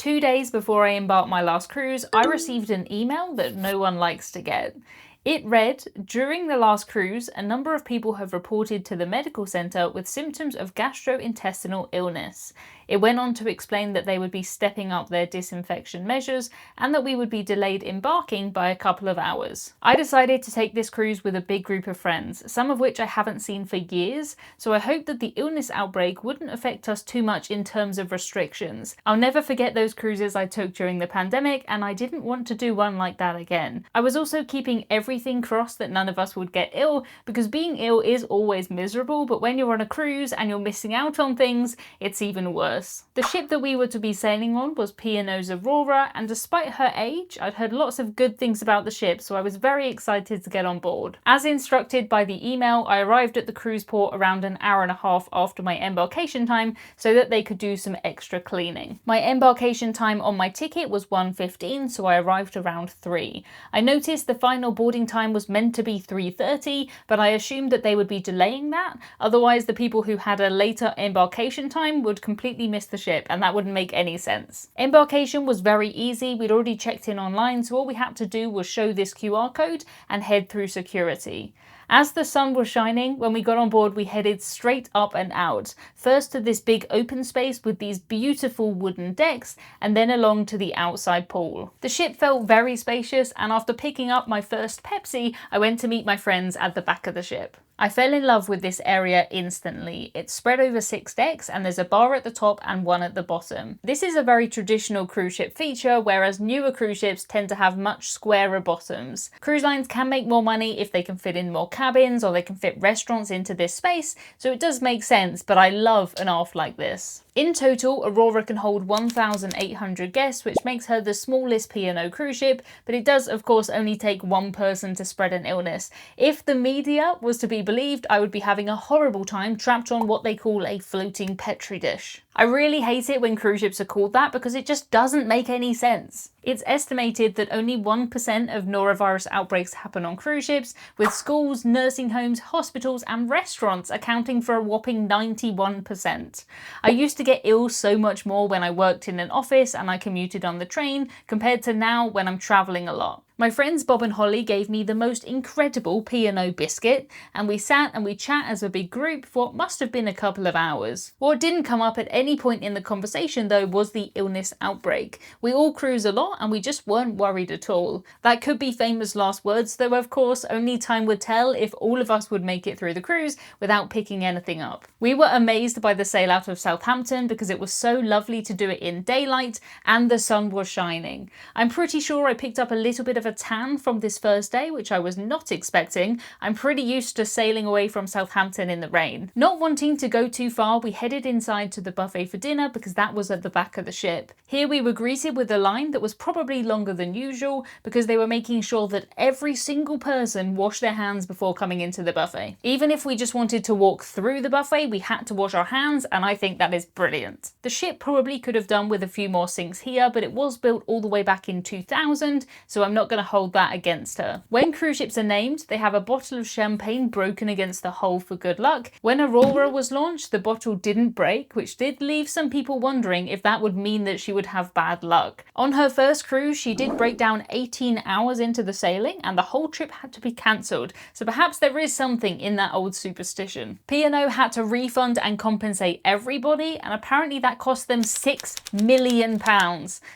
2 days before I embarked my last cruise, I received an email that no one likes to get. It read, during the last cruise, a number of people have reported to the medical centre with symptoms of gastrointestinal illness. It went on to explain that they would be stepping up their disinfection measures and that we would be delayed embarking by a couple of hours. I decided to take this cruise with a big group of friends, some of which I haven't seen for years, so I hoped that the illness outbreak wouldn't affect us too much in terms of restrictions. I'll never forget those cruises I took during the pandemic, and I didn't want to do one like that again. I was also keeping everything crossed that none of us would get ill, because being ill is always miserable, but when you're on a cruise and you're missing out on things, it's even worse. The ship that we were to be sailing on was P&O's Aurora, and despite her age, I'd heard lots of good things about the ship, so I was very excited to get on board. As instructed by the email, I arrived at the cruise port around an hour and a half after my embarkation time so that they could do some extra cleaning. My embarkation time on my ticket was 1:15, so I arrived around 3. I noticed the final boarding time was meant to be 3:30, but I assumed that they would be delaying that, otherwise the people who had a later embarkation time would completely miss the ship, and that wouldn't make any sense. Embarkation was very easy. We'd already checked in online, so all we had to do was show this QR code and head through security. As the sun was shining, when we got on board, we headed straight up and out. First to this big open space with these beautiful wooden decks, and then along to the outside pool. The ship felt very spacious, and after picking up my first Pepsi, I went to meet my friends at the back of the ship. I fell in love with this area instantly. It's spread over 6 decks and there's a bar at the top and one at the bottom. This is a very traditional cruise ship feature, whereas newer cruise ships tend to have much squarer bottoms. Cruise lines can make more money if they can fit in more cabins or they can fit restaurants into this space, so it does make sense, but I love an aft like this. In total, Aurora can hold 1,800 guests, which makes her the smallest P&O cruise ship, but it does of course only take one person to spread an illness. If the media was to be believed, I would be having a horrible time trapped on what they call a floating petri dish. I really hate it when cruise ships are called that because it just doesn't make any sense. It's estimated that only 1% of norovirus outbreaks happen on cruise ships, with schools, nursing homes, hospitals and restaurants accounting for a whopping 91%. I used to get ill so much more when I worked in an office and I commuted on the train compared to now when I'm travelling a lot. My friends Bob and Holly gave me the most incredible P&O biscuit, and we sat and we chat as a big group for what must have been a couple of hours. What didn't come up at any point in the conversation though was the illness outbreak. We all cruise a lot and we just weren't worried at all. That could be famous last words though, of course. Only time would tell if all of us would make it through the cruise without picking anything up. We were amazed by the sail out of Southampton because it was so lovely to do it in daylight and the sun was shining. I'm pretty sure I picked up a little bit of a tan from this first day, which I was not expecting. I'm pretty used to sailing away from Southampton in the rain. Not wanting to go too far, we headed inside to the buffet for dinner because that was at the back of the ship. Here we were greeted with a line that was probably longer than usual because they were making sure that every single person washed their hands before coming into the buffet. Even if we just wanted to walk through the buffet, we had to wash our hands, and I think that is brilliant. The ship probably could have done with a few more sinks here, but it was built all the way back in 2000, so I'm not going to hold that against her. When cruise ships are named, they have a bottle of champagne broken against the hull for good luck. When Aurora was launched, the bottle didn't break, which did leave some people wondering if that would mean that she would have bad luck. On her first cruise, she did break down 18 hours into the sailing and the whole trip had to be cancelled, so perhaps there is something in that old superstition. P&O had to refund and compensate everybody, and apparently that cost them £6 million,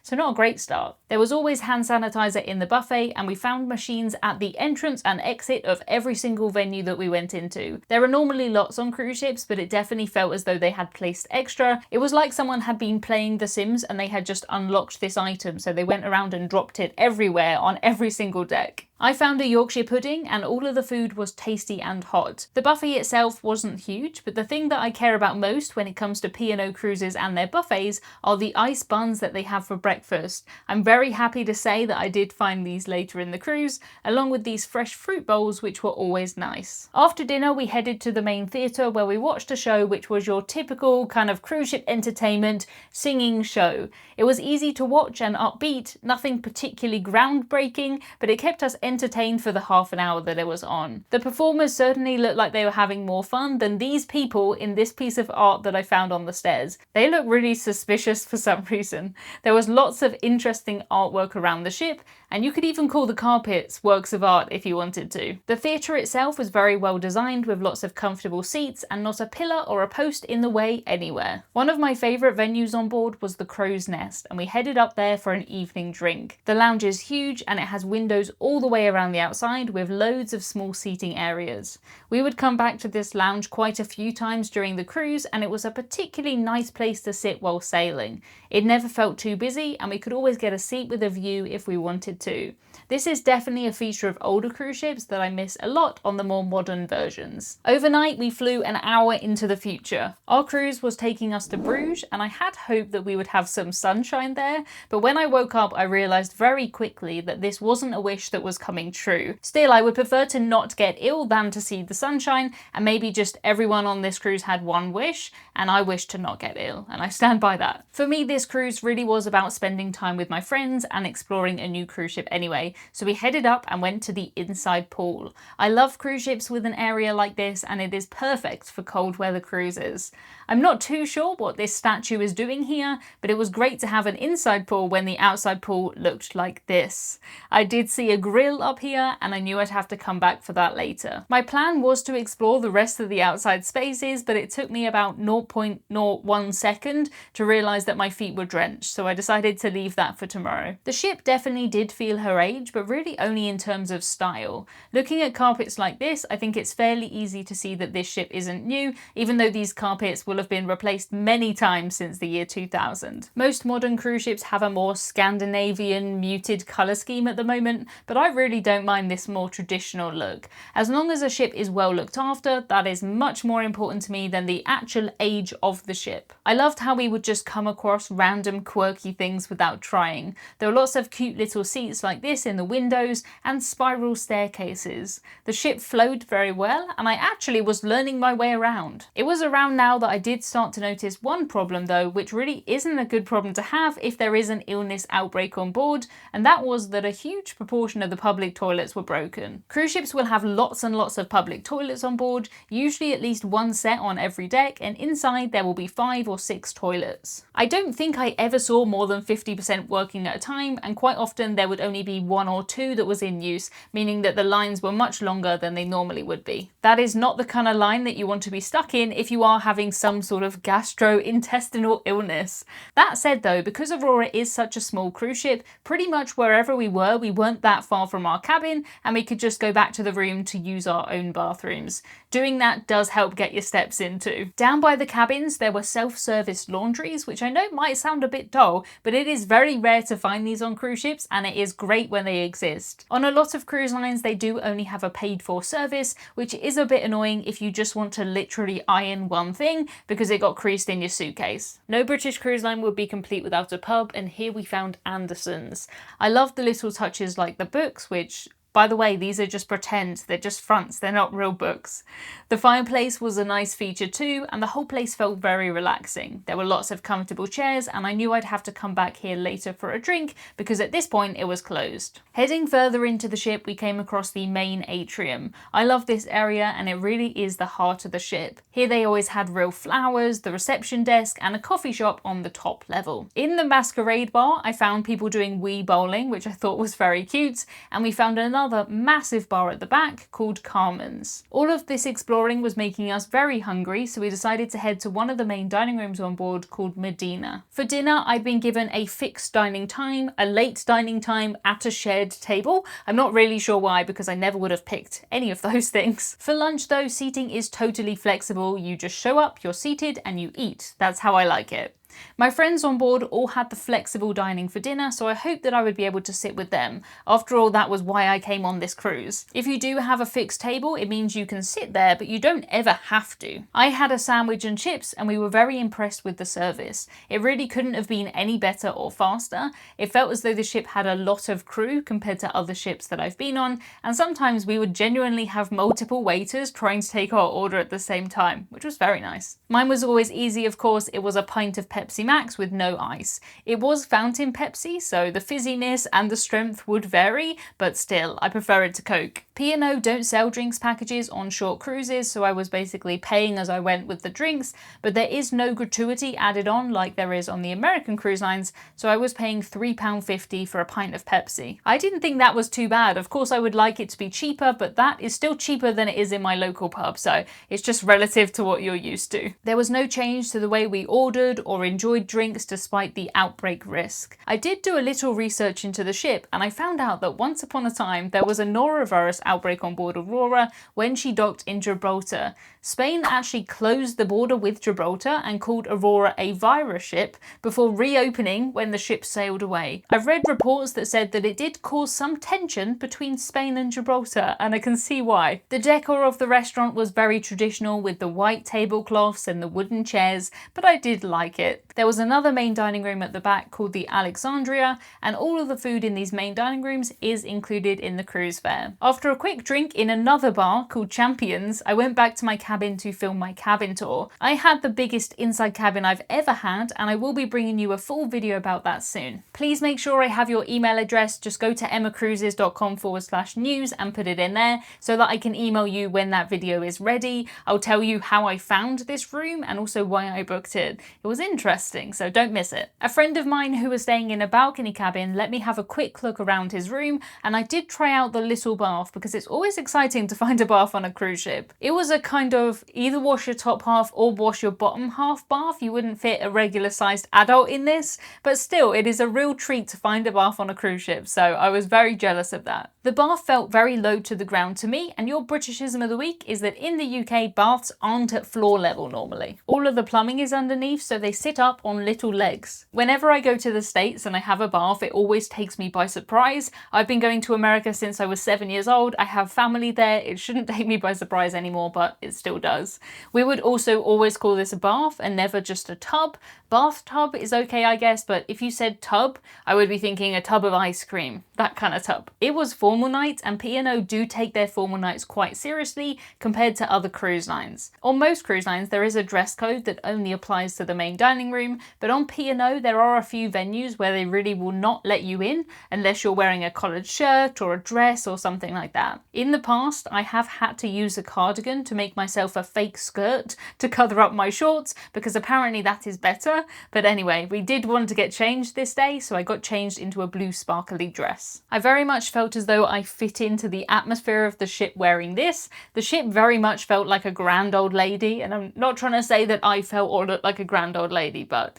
so not a great start. There was always hand sanitizer in the buffet, and we found machines at the entrance and exit of every single venue that we went into. There are normally lots on cruise ships, but it definitely felt as though they had placed extra. It was like someone had been playing The Sims and they had just unlocked this item, so they went around and dropped it everywhere on every single deck. I found a Yorkshire pudding and all of the food was tasty and hot. The buffet itself wasn't huge, but the thing that I care about most when it comes to P&O cruises and their buffets are the ice buns that they have for breakfast. I'm very happy to say that I did find these later in the cruise, along with these fresh fruit bowls, which were always nice. After dinner, we headed to the main theatre where we watched a show which was your typical kind of cruise ship entertainment singing show. It was easy to watch and upbeat, nothing particularly groundbreaking, but it kept us entertained for the half an hour that it was on. The performers certainly looked like they were having more fun than these people in this piece of art that I found on the stairs. They look really suspicious for some reason. There was lots of interesting artwork around the ship, and you could even call the carpets works of art if you wanted to. The theatre itself was very well designed with lots of comfortable seats and not a pillar or a post in the way anywhere. One of my favourite venues on board was the Crow's Nest, and we headed up there for an evening drink. The lounge is huge and it has windows all the way around the outside with loads of small seating areas. We would come back to this lounge quite a few times during the cruise, and it was a particularly nice place to sit while sailing. It never felt too busy and we could always get a seat with a view if we wanted to. This is definitely a feature of older cruise ships that I miss a lot on the more modern versions. Overnight, we flew an hour into the future. Our cruise was taking us to Bruges, and I had hoped that we would have some sunshine there, but when I woke up, I realised very quickly that this wasn't a wish that was coming true. Still, I would prefer to not get ill than to see the sunshine, and maybe just everyone on this cruise had one wish, and I wished to not get ill, and I stand by that. For me, this cruise really was about spending time with my friends and exploring a new cruise ship anyway, so we headed up and went to the inside pool. I love cruise ships with an area like this, and it is perfect for cold weather cruises. I'm not too sure what this statue is doing here, but it was great to have an inside pool when the outside pool looked like this. I did see a grill up here, and I knew I'd have to come back for that later. My plan was to explore the rest of the outside spaces, but it took me about 0.01 second to realise that my feet were drenched, so I decided to leave that for tomorrow. The ship definitely did feel her age, but really only in terms of style. Looking at carpets like this, I think it's fairly easy to see that this ship isn't new, even though these carpets will have been replaced many times since the year 2000. Most modern cruise ships have a more Scandinavian muted colour scheme at the moment, but I really don't mind this more traditional look. As long as a ship is well looked after, that is much more important to me than the actual age of the ship. I loved how we would just come across random quirky things without trying. There were lots of cute little seats like this in the windows and spiral staircases. The ship flowed very well, and I actually was learning my way around. It was around now that I did start to notice one problem though, which really isn't a good problem to have if there is an illness outbreak on board, and that was that a huge proportion of the public toilets were broken. Cruise ships will have lots and lots of public toilets on board, usually at least one set on every deck, and inside there will be 5 or 6 toilets. I don't think I ever saw more than 50% working at a time, and quite often there would only be 1 or 2 that was in use, meaning that the lines were much longer than they normally would be. That is not the kind of line that you want to be stuck in if you are having some sort of gastrointestinal illness. That said though, because Aurora is such a small cruise ship, pretty much wherever we weren't that far from our cabin, and we could just go back to the room to use our own bathrooms. Doing that does help get your steps in too. Down by the cabins there were self-service laundries, which I know might sound a bit dull, but it is very rare to find these on cruise ships, and it is great when they exist. On a lot of cruise lines they do only have a paid for service, which is a bit annoying if you just want to literally iron one thing because it got creased in your suitcase. No British cruise line would be complete without a pub, and here we found Anderson's. I love the little touches like the books, which by the way, these are just pretend, they're just fronts, they're not real books. The fireplace was a nice feature too, and the whole place felt very relaxing. There were lots of comfortable chairs, and I knew I'd have to come back here later for a drink because at this point it was closed. Heading further into the ship, we came across the main atrium. I love this area, and it really is the heart of the ship. Here they always had real flowers, the reception desk, and a coffee shop on the top level. In the masquerade bar, I found people doing Wii bowling, which I thought was very cute, and we found another massive bar at the back called Carmen's. All of this exploring was making us very hungry, so we decided to head to one of the main dining rooms on board called Medina. For dinner, I'd been given a fixed dining time, a late dining time at a shared table. I'm not really sure why, because I never would have picked any of those things. For lunch though, seating is totally flexible. You just show up, you're seated, and you eat. That's how I like it. My friends on board all had the flexible dining for dinner, so I hoped that I would be able to sit with them. After all, that was why I came on this cruise. If you do have a fixed table, it means you can sit there, but you don't ever have to. I had a sandwich and chips, and we were very impressed with the service. It really couldn't have been any better or faster. It felt as though the ship had a lot of crew compared to other ships that I've been on, and sometimes we would genuinely have multiple waiters trying to take our order at the same time, which was very nice. Mine was always easy, of course. It was a pint of Pepsi Pepsi Max with no ice. It was fountain Pepsi, so the fizziness and the strength would vary, but still, I prefer it to Coke. P&O don't sell drinks packages on short cruises, so I was basically paying as I went with the drinks, but there is no gratuity added on like there is on the American cruise lines, so I was paying £3.50 for a pint of Pepsi. I didn't think that was too bad. Of course, I would like it to be cheaper, but that is still cheaper than it is in my local pub, so it's just relative to what you're used to. There was no change to the way we ordered or enjoyed drinks despite the outbreak risk. I did do a little research into the ship, and I found out that once upon a time there was a norovirus outbreak on board Aurora when she docked in Gibraltar. Spain actually closed the border with Gibraltar and called Aurora a virus ship before reopening when the ship sailed away. I've read reports that said that it did cause some tension between Spain and Gibraltar, and I can see why. The decor of the restaurant was very traditional with the white tablecloths and the wooden chairs, but I did like it. There was another main dining room at the back called the Alexandria, and all of the food in these main dining rooms is included in the cruise fare. After a quick drink in another bar called Champions, I went back to my cabin to film my cabin tour. I had the biggest inside cabin I've ever had, and I will be bringing you a full video about that soon. Please make sure I have your email address. Just go to emmacruises.com/news and put it in there so that I can email you when that video is ready. I'll tell you how I found this room and also why I booked it. It was interesting, so don't miss it. A friend of mine who was staying in a balcony cabin let me have a quick look around his room, and I did try out the little bath because it's always exciting to find a bath on a cruise ship. It was a kind of either wash your top half or wash your bottom half bath. You wouldn't fit a regular sized adult in this, but still it is a real treat to find a bath on a cruise ship, so I was very jealous of that. The bath felt very low to the ground to me, and your Britishism of the week is that in the UK baths aren't at floor level normally. All of the plumbing is underneath, so they sit up on little legs. Whenever I go to the States and I have a bath, it always takes me by surprise. I've been going to America since I was 7 years old. I have family there. It shouldn't take me by surprise anymore, but it still does. We would also always call this a bath and never just a tub. Bathtub is okay, I guess, but if you said tub, I would be thinking a tub of ice cream, that kind of tub. It was formal night, and P&O do take their formal nights quite seriously compared to other cruise lines. On most cruise lines, there is a dress code that only applies to the main dining room, but on P&O, there are a few venues where they really will not let you in unless you're wearing a collared shirt or a dress or something like that. In the past, I have had to use a cardigan to make myself a fake skirt to cover up my shorts because apparently that is better. But anyway, we did want to get changed this day, so I got changed into a blue sparkly dress. I very much felt as though I fit into the atmosphere of the ship wearing this. The ship very much felt like a grand old lady, and I'm not trying to say that I felt or looked like a grand old lady, but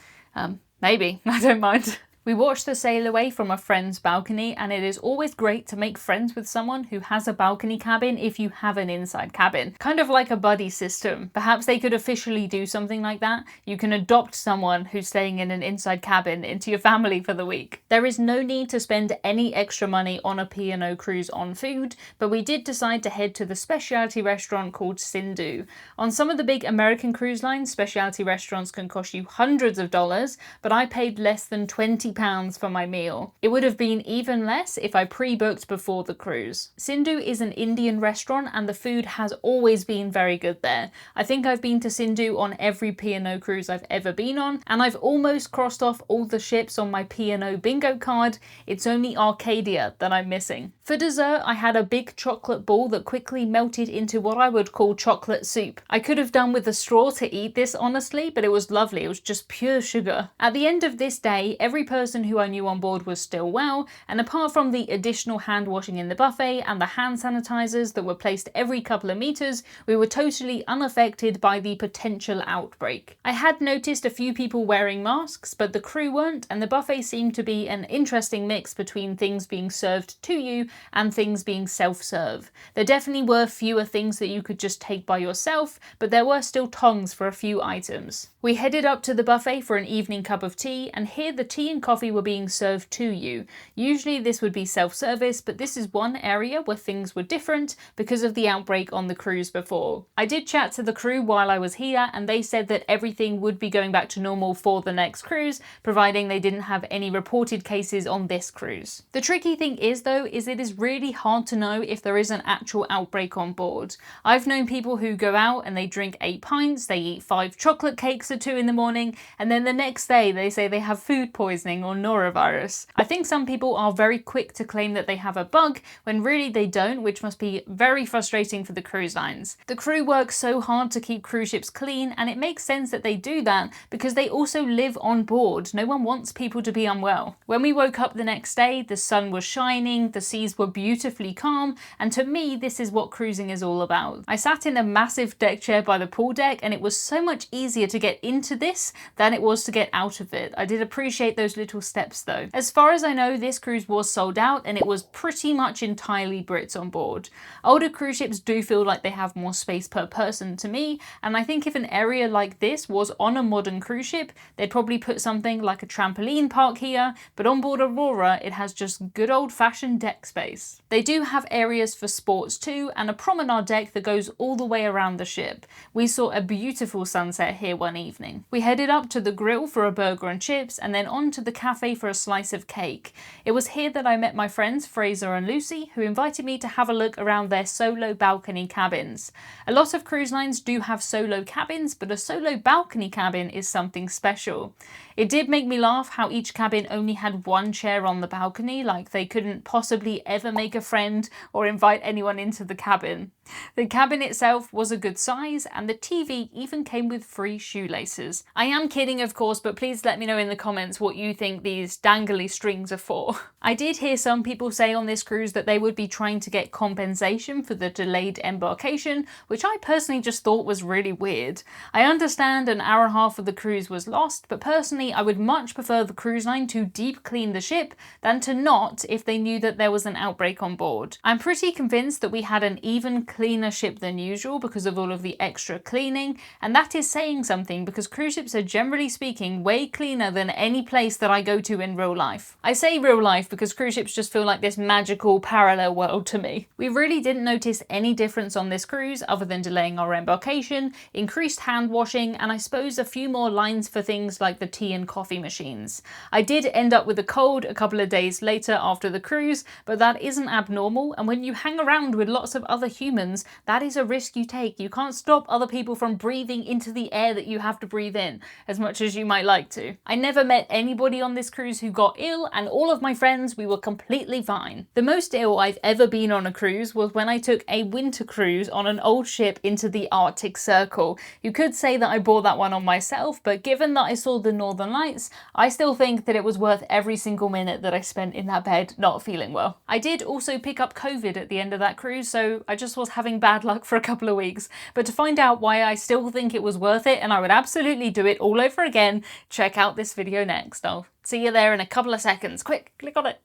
maybe, I don't mind. We watched the sail away from a friend's balcony, and it is always great to make friends with someone who has a balcony cabin if you have an inside cabin. Kind of like a buddy system. Perhaps they could officially do something like that. You can adopt someone who's staying in an inside cabin into your family for the week. There is no need to spend any extra money on a P&O cruise on food, but we did decide to head to the speciality restaurant called Sindhu. On some of the big American cruise lines, speciality restaurants can cost you hundreds of dollars, but I paid less than £20 for my meal. It would have been even less if I pre-booked before the cruise. Sindhu is an Indian restaurant, and the food has always been very good there. I think I've been to Sindhu on every P&O cruise I've ever been on, and I've almost crossed off all the ships on my P&O bingo card. It's only Arcadia that I'm missing. For dessert, I had a big chocolate ball that quickly melted into what I would call chocolate soup. I could have done with a straw to eat this, honestly, but it was lovely. It was just pure sugar. At the end of this day, every person who I knew on board was still well, and apart from the additional hand washing in the buffet and the hand sanitizers that were placed every couple of meters, we were totally unaffected by the potential outbreak. I had noticed a few people wearing masks, but the crew weren't, and the buffet seemed to be an interesting mix between things being served to you and things being self-serve. There definitely were fewer things that you could just take by yourself, but there were still tongs for a few items. We headed up to the buffet for an evening cup of tea, and here the tea and coffee were being served to you. Usually this would be self-service, but this is one area where things were different because of the outbreak on the cruise before. I did chat to the crew while I was here, and they said that everything would be going back to normal for the next cruise, providing they didn't have any reported cases on this cruise. The tricky thing is though, is it is is really hard to know if there is an actual outbreak on board. I've known people who go out and they drink 8 pints, they eat 5 chocolate cakes at 2 in the morning, and then the next day they say they have food poisoning or norovirus. I think some people are very quick to claim that they have a bug when really they don't, which must be very frustrating for the cruise lines. The crew works so hard to keep cruise ships clean, and it makes sense that they do that because they also live on board. No one wants people to be unwell. When we woke up the next day, the sun was shining, the seas were beautifully calm, and to me this is what cruising is all about. I sat in a massive deck chair by the pool deck, and it was so much easier to get into this than it was to get out of it. I did appreciate those little steps though. As far as I know, this cruise was sold out and it was pretty much entirely Brits on board. Older cruise ships do feel like they have more space per person to me, and I think if an area like this was on a modern cruise ship, they'd probably put something like a trampoline park here, but on board Aurora it has just good old-fashioned deck space. They do have areas for sports too, and a promenade deck that goes all the way around the ship. We saw a beautiful sunset here one evening. We headed up to the grill for a burger and chips, and then on to the cafe for a slice of cake. It was here that I met my friends Fraser and Lucy, who invited me to have a look around their solo balcony cabins. A lot of cruise lines do have solo cabins, but a solo balcony cabin is something special. It did make me laugh how each cabin only had one chair on the balcony, like they couldn't possibly ever make a friend or invite anyone into the cabin. The cabin itself was a good size, and the TV even came with free shoelaces. I am kidding, of course, but please let me know in the comments what you think these dangly strings are for. I did hear some people say on this cruise that they would be trying to get compensation for the delayed embarkation, which I personally just thought was really weird. I understand an hour and a half of the cruise was lost, but personally I would much prefer the cruise line to deep clean the ship than to not if they knew that there was an outbreak on board. I'm pretty convinced that we had an even cleaner ship than usual because of all of the extra cleaning, and that is saying something because cruise ships are generally speaking way cleaner than any place that I go to in real life. I say real life because cruise ships just feel like this magical parallel world to me. We really didn't notice any difference on this cruise other than delaying our embarkation, increased hand washing, and I suppose a few more lines for things like the tea and coffee machines. I did end up with a cold a couple of days later after the cruise, but that isn't abnormal, and when you hang around with lots of other humans, that is a risk you take. You can't stop other people from breathing into the air that you have to breathe in, as much as you might like to. I never met anybody on this cruise who got ill, and all of my friends, we were completely fine. The most ill I've ever been on a cruise was when I took a winter cruise on an old ship into the Arctic Circle. You could say that I bore that one on myself, but given that I saw the Northern Lights, I still think that it was worth every single minute that I spent in that bed not feeling well. I did also pick up COVID at the end of that cruise, so I just was having bad luck for a couple of weeks. But to find out why I still think it was worth it and I would absolutely do it all over again, check out this video next. I'll see you there in a couple of seconds. Quick, click on it.